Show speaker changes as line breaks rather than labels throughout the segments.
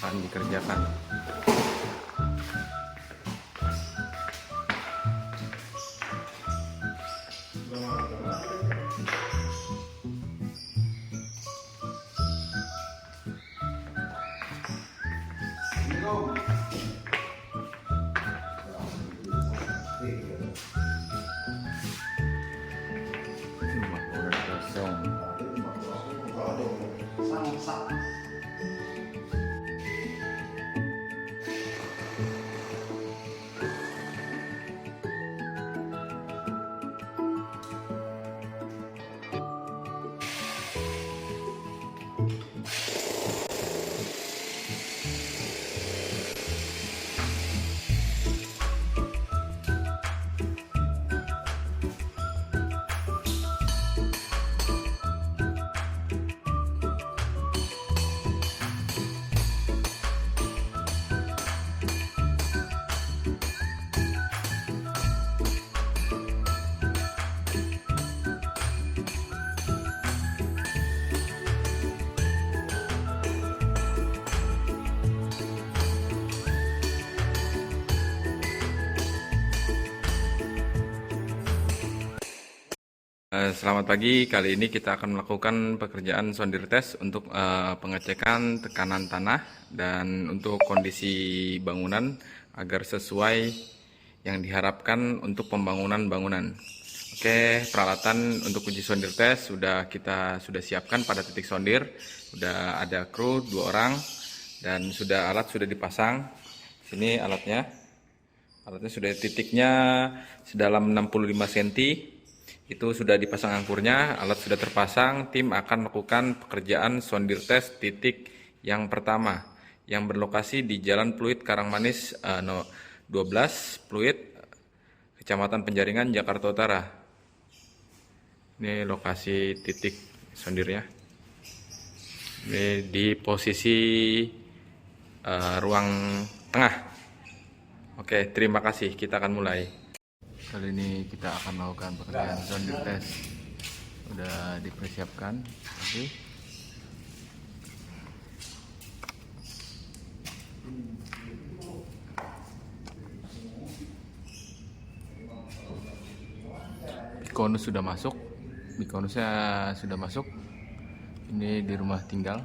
akan dikerjakan. Udah kosong. Selamat pagi, kali ini kita akan melakukan pekerjaan sondir tes untuk pengecekan tekanan tanah dan untuk kondisi bangunan agar sesuai yang diharapkan untuk pembangunan bangunan. Oke, peralatan untuk uji sondir tes kita sudah siapkan pada titik sondir. Sudah ada kru 2 orang dan alat sudah dipasang. Sini alatnya. Alatnya sudah titiknya sedalam 65 cm. Itu sudah dipasang angkurnya, alat sudah terpasang, tim akan melakukan pekerjaan sondir tes titik yang pertama yang berlokasi di Jalan Pluit Karangmanis 12 Pluit, Kecamatan Penjaringan, Jakarta Utara. Ini lokasi titik sondirnya. Ini di posisi ruang tengah. Oke, terima kasih. Kita akan mulai. Kali ini kita akan melakukan pekerjaan sondir tes. Udah dipersiapkan. Oke. Bikonus sudah masuk. Bikonusnya sudah masuk. Ini di rumah tinggal.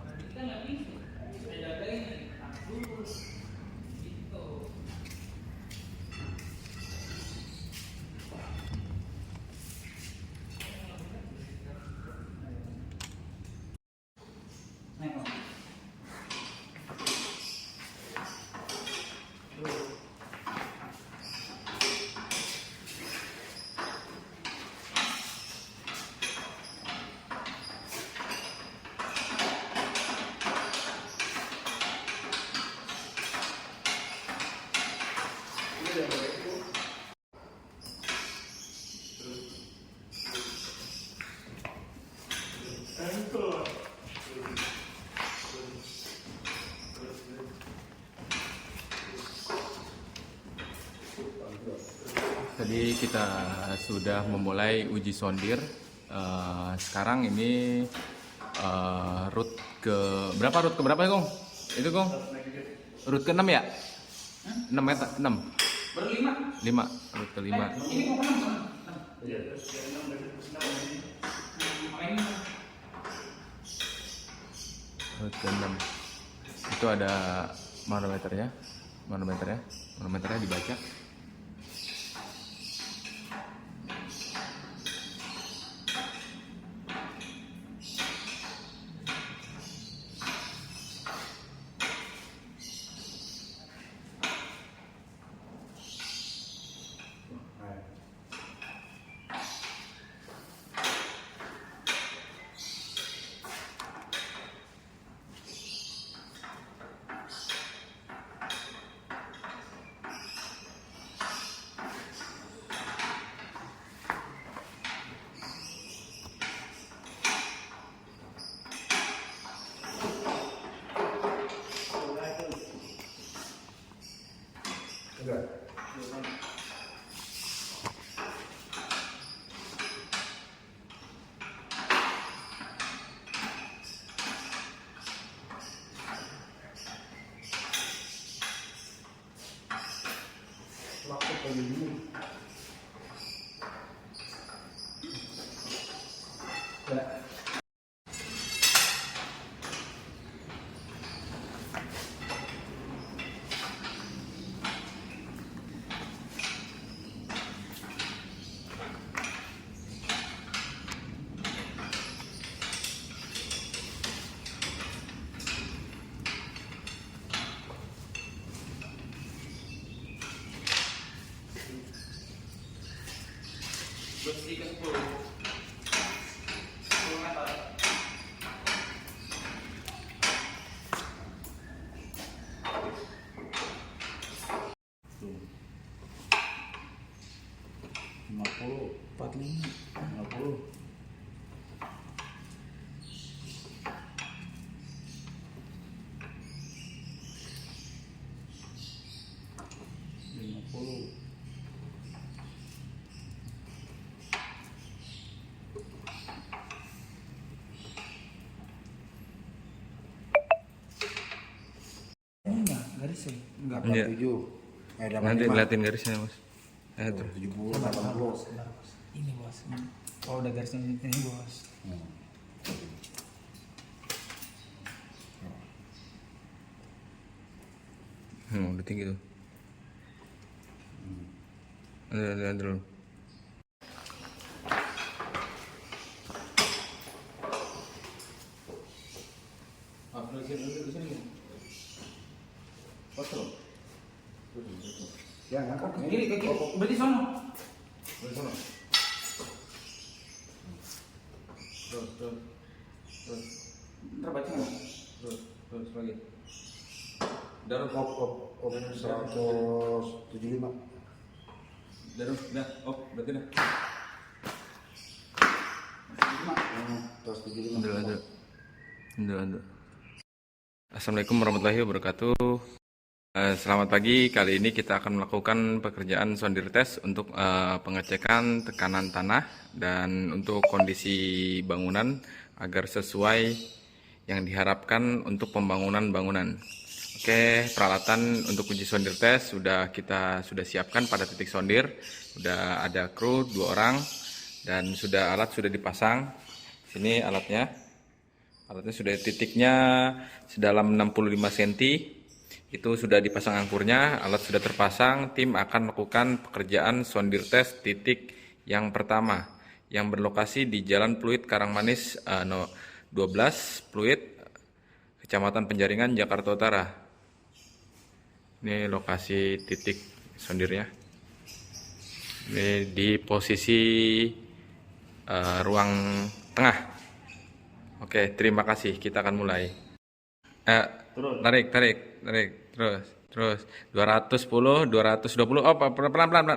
Tadi kita sudah memulai uji sondir. Sekarang ini root ke berapa ya, Gong? Itu, Gong? Root ke 6 ya? 6 meter, 6. Baru 5. Root ke 5. Ini kok 6? Root ke 6. Itu ada manometernya. Manometernya dibaca. Bersih ke 10 meter.
Lima puluh, 45, 50.
Enggak, garisnya. Enggak.
Iya.
87.
Nanti liatin garisnya mas. Tuh.
70, 80.
Ini bos. Oh udah garisnya ini bos.
Udah tinggi tuh. Ada dulu.
Ya, ngangkat
Ke kiri. Berarti sono.
Terus.
Ntar baca nggak?
Terus lagi. Daruh.
Op 175.
Daruh. Dah. Berarti dah.
Terus 75.
Ada. Assalamualaikum warahmatullahi wabarakatuh. Selamat pagi. Kali ini kita akan melakukan pekerjaan sondir tes untuk pengecekan tekanan tanah dan untuk kondisi bangunan agar sesuai yang diharapkan untuk pembangunan bangunan. Oke, peralatan untuk uji sondir tes kita sudah siapkan pada titik sondir. Sudah ada kru 2 orang dan alat sudah dipasang. Sini alatnya. Alatnya sudah titiknya sedalam 65 cm. Itu sudah dipasang angkurnya, alat sudah terpasang. Tim akan melakukan pekerjaan sondir tes titik yang pertama yang berlokasi di Jalan Pluit Karangmanis 12 Pluit, Kecamatan Penjaringan, Jakarta Utara. Ini lokasi titik sondirnya. Ini di posisi ruang tengah. Oke, terima kasih. Kita akan mulai. Tarik. Terus 210, 220. Pelan.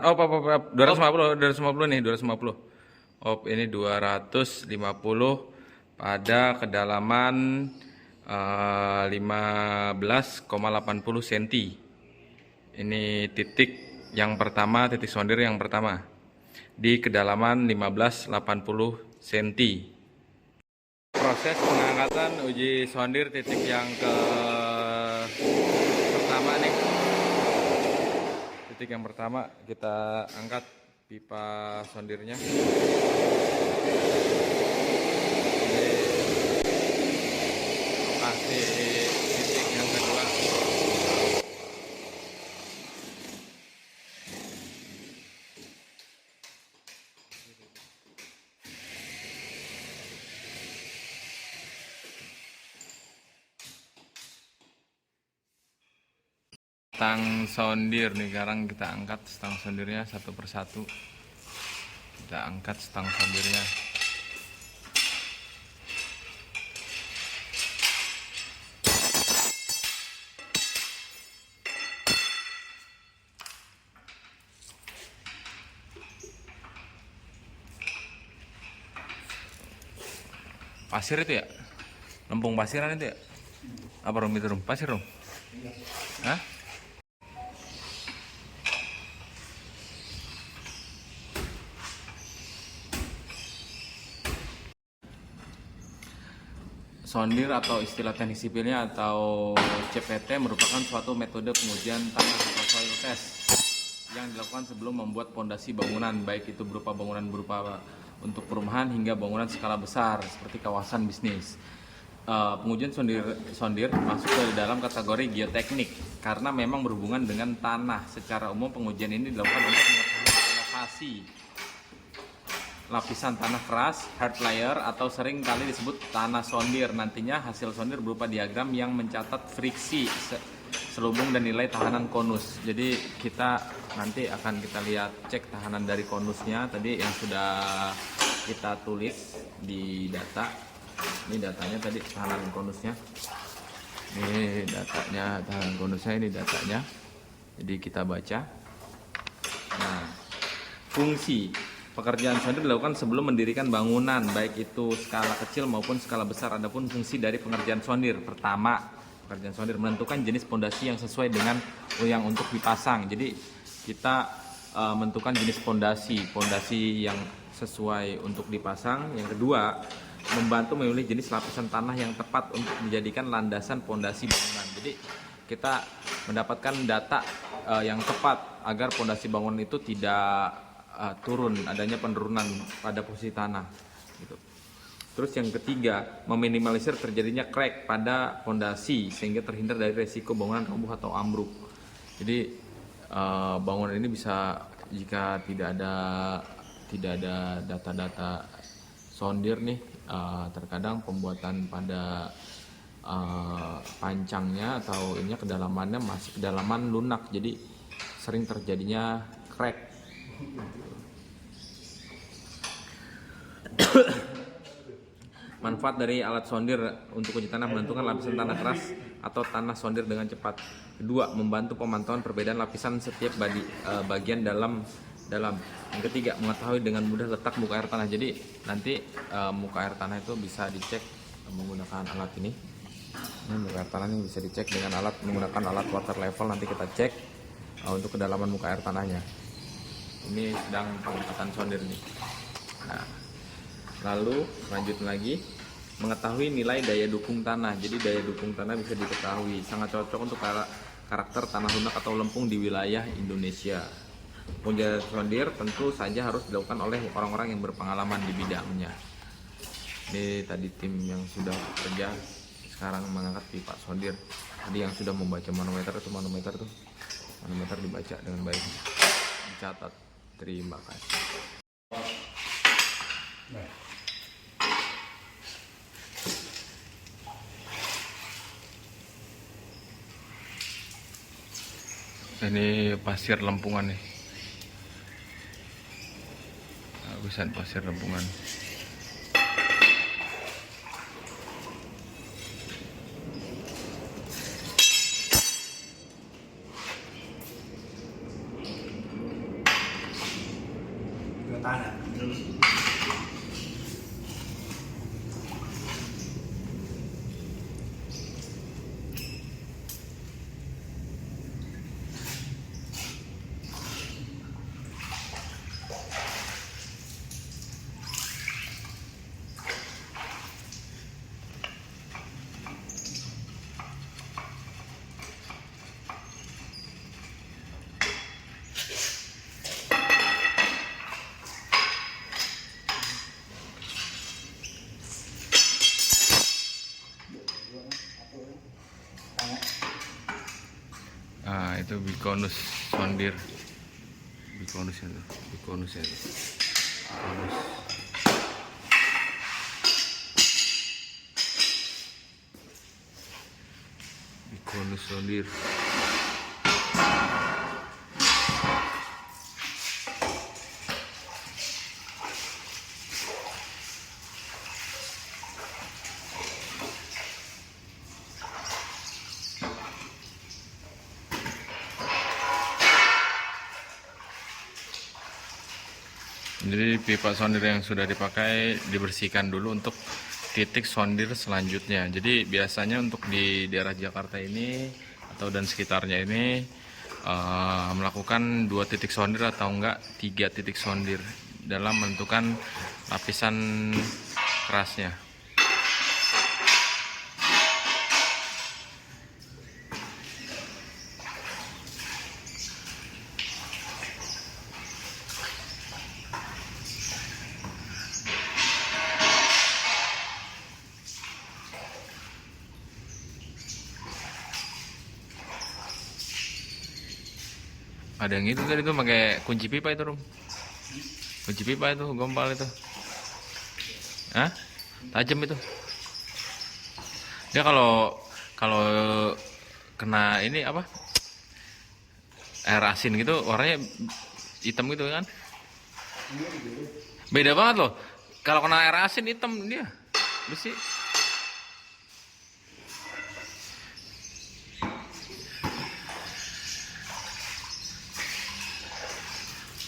250 nih, 250. Ini 250 pada kedalaman 15,80 cm. Ini titik yang pertama, titik sondir yang pertama. Di kedalaman 15,80 cm. Proses pengangkatan uji sondir titik yang pertama nih. Titik yang pertama kita angkat pipa sondirnya. Lokasi titik yang kedua. Stang sondir nih, sekarang kita angkat stang sondirnya satu persatu. Kita angkat stang sondirnya. Pasir itu ya? Lempung pasiran itu ya? Apa rum itu rum? Pasir rum? Hah? Sondir atau istilah teknik sipilnya atau CPT merupakan suatu metode pengujian tanah atau soil test yang dilakukan sebelum membuat pondasi bangunan, baik itu berupa bangunan berupa untuk perumahan hingga bangunan skala besar seperti kawasan bisnis. Pengujian sondir masuk ke dalam kategori geoteknik karena memang berhubungan dengan tanah. Secara umum pengujian ini dilakukan untuk mengetahui elevasi lapisan tanah keras, hard layer, atau sering kali disebut tanah sondir. Nantinya hasil sondir berupa diagram yang mencatat friksi, selubung, dan nilai tahanan konus. Jadi kita nanti akan kita lihat cek tahanan dari konusnya tadi yang sudah kita tulis di data. Ini datanya tadi, tahanan konusnya. Ini datanya, tahanan konusnya, ini datanya. Jadi kita baca. Nah, fungsi pekerjaan sondir dilakukan sebelum mendirikan bangunan, baik itu skala kecil maupun skala besar. Adapun fungsi dari pengerjaan sondir, pertama, pekerjaan sondir menentukan jenis pondasi yang sesuai dengan yang untuk dipasang. Jadi kita menentukan jenis pondasi yang sesuai untuk dipasang. Yang kedua, membantu memilih jenis lapisan tanah yang tepat untuk dijadikan landasan pondasi bangunan. Jadi kita mendapatkan data yang tepat agar pondasi bangunan itu tidak turun, adanya penurunan pada posisi tanah gitu. Terus yang ketiga, meminimalisir terjadinya crack pada pondasi sehingga terhindar dari resiko bangunan roboh atau ambruk. Jadi bangunan ini bisa, jika tidak ada data-data sondir nih, terkadang pembuatan pada pancangnya atau ininya kedalamannya masih kedalaman lunak, jadi sering terjadinya crack. Manfaat dari alat sondir untuk uji tanah menentukan lapisan tanah keras atau tanah sondir dengan cepat. Kedua, membantu pemantauan perbedaan lapisan setiap bagian dalam. Yang ketiga, mengetahui dengan mudah letak muka air tanah. Jadi nanti muka air tanah itu bisa dicek menggunakan alat ini. Ini muka air tanah ini bisa dicek dengan menggunakan alat water level. Nanti kita cek untuk kedalaman muka air tanahnya. Ini sedang pengangkatan sondir nih. Nah, lalu lanjut lagi, mengetahui nilai daya dukung tanah. Jadi daya dukung tanah bisa diketahui, sangat cocok untuk karakter tanah lunak atau lempung di wilayah Indonesia. Pengujian sondir tentu saja harus dilakukan oleh orang-orang yang berpengalaman di bidangnya. Ini tadi tim yang sudah kerja sekarang mengangkat pipa sondir. Tadi yang sudah membaca manometer dibaca dengan baik, dicatat. Terima kasih. Ini pasir lempungan nih. Bagusan pasir lempungan.
Tanah.
Nah, itu bikonus sondir. Bikonusnya tuh. Bikonus. Bikonus sondir. Jadi pipa sondir yang sudah dipakai dibersihkan dulu untuk titik sondir selanjutnya. Jadi biasanya untuk di daerah Jakarta ini atau dan sekitarnya ini melakukan 2 titik sondir atau enggak 3 titik sondir dalam menentukan lapisan kerasnya. Ada yang itu tadi tuh pakai kunci pipa itu, Rum. Kunci pipa itu, gompal itu. Hah? Tajam itu. Dia kalau kalau kena ini apa? Air asin gitu warnanya hitam gitu kan? Beda banget loh. Kalau kena air asin hitam dia. Besi.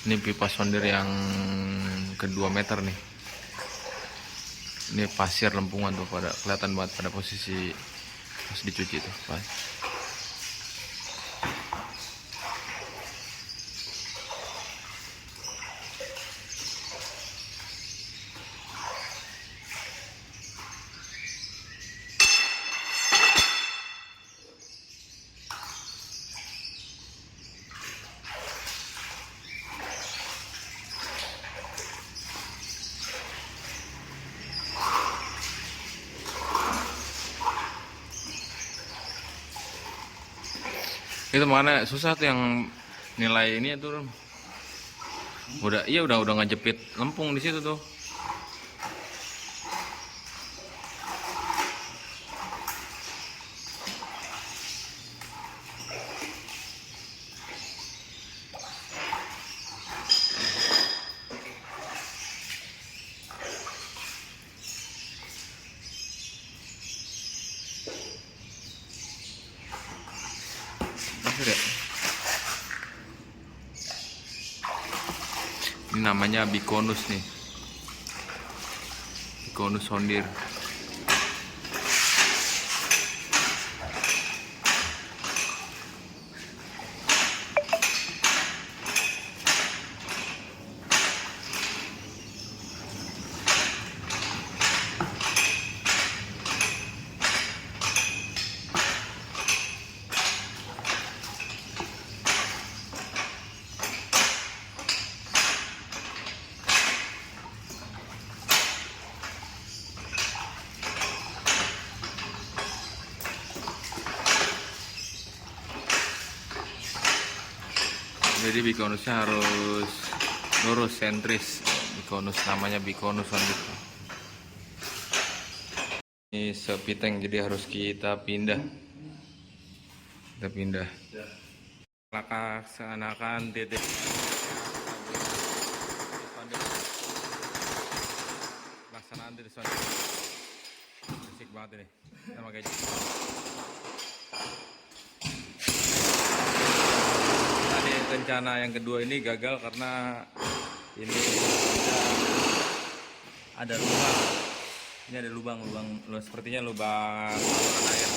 Ini pipa sondir yang kedua meter nih. Ini pasir lempungan tuh pada kelihatan banget pada posisi pas dicuci tuh. Itu mana susah tuh yang nilai ini tuh, Rum. Udah ngejepit lempung di situ tuh. Pasir ya. Ini namanya bikonus nih. Bikonus sondir. Jadi bikonusnya harus lurus sentris. Bikonus namanya bikonus sondir. Ini sepiteng jadi harus kita pindah. Laksanakan titik pelaksanaan titik sondir. Asik banget ini. Kita pakai tadi rencana yang kedua ini gagal karena ini ada lubang. Ini ada lubang sepertinya lubang saluran air.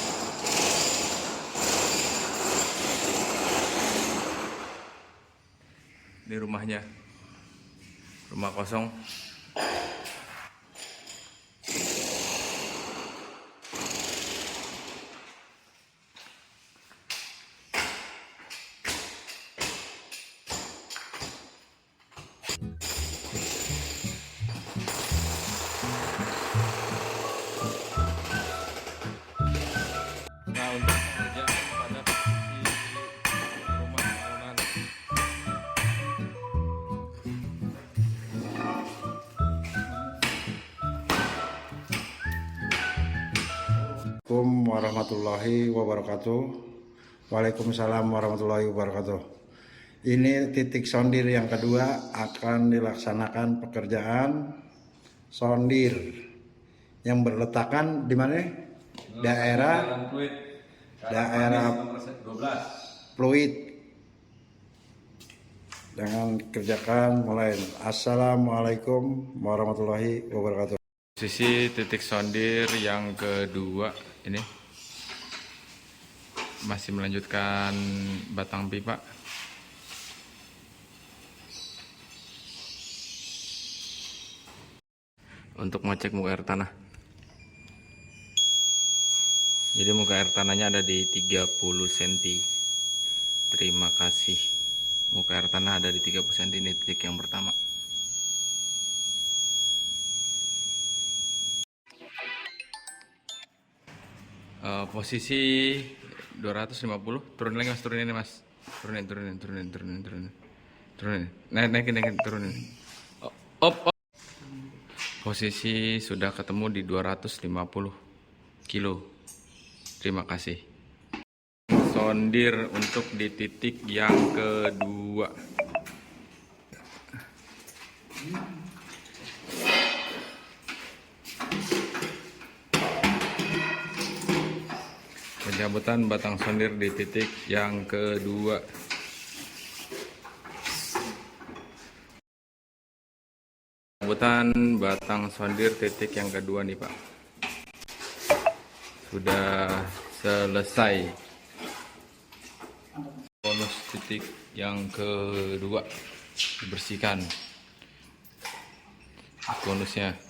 Di rumahnya, rumah kosong. Nah, untuk pengerjaan pada posisi rumah bangunan
Assalamualaikum warahmatullahi wabarakatuh. Waalaikumsalam warahmatullahi wabarakatuh. Ini titik sondir yang kedua akan dilaksanakan pekerjaan sondir yang berletakan di mana? Daerah fluid. Dengan kerjakan mulai. Assalamualaikum warahmatullahi wabarakatuh.
posisi titik sondir yang kedua ini masih melanjutkan batang pipa. Untuk ngecek muka air tanah. Jadi muka air tanahnya ada di 30 cm. Terima kasih. Muka air tanah ada di 30 cm, ini titik yang pertama. Posisi 250, turun lagi mas, turun ini mas. Turunin. Naikin, turunin. Op. Posisi sudah ketemu di 250 kilo. Terima kasih. Sondir untuk di titik yang kedua. Pencabutan batang sondir di titik yang kedua. Pencabutan batang sondir titik yang kedua nih Pak. Sudah selesai. Bonus titik yang kedua dibersihkan. Bonusnya.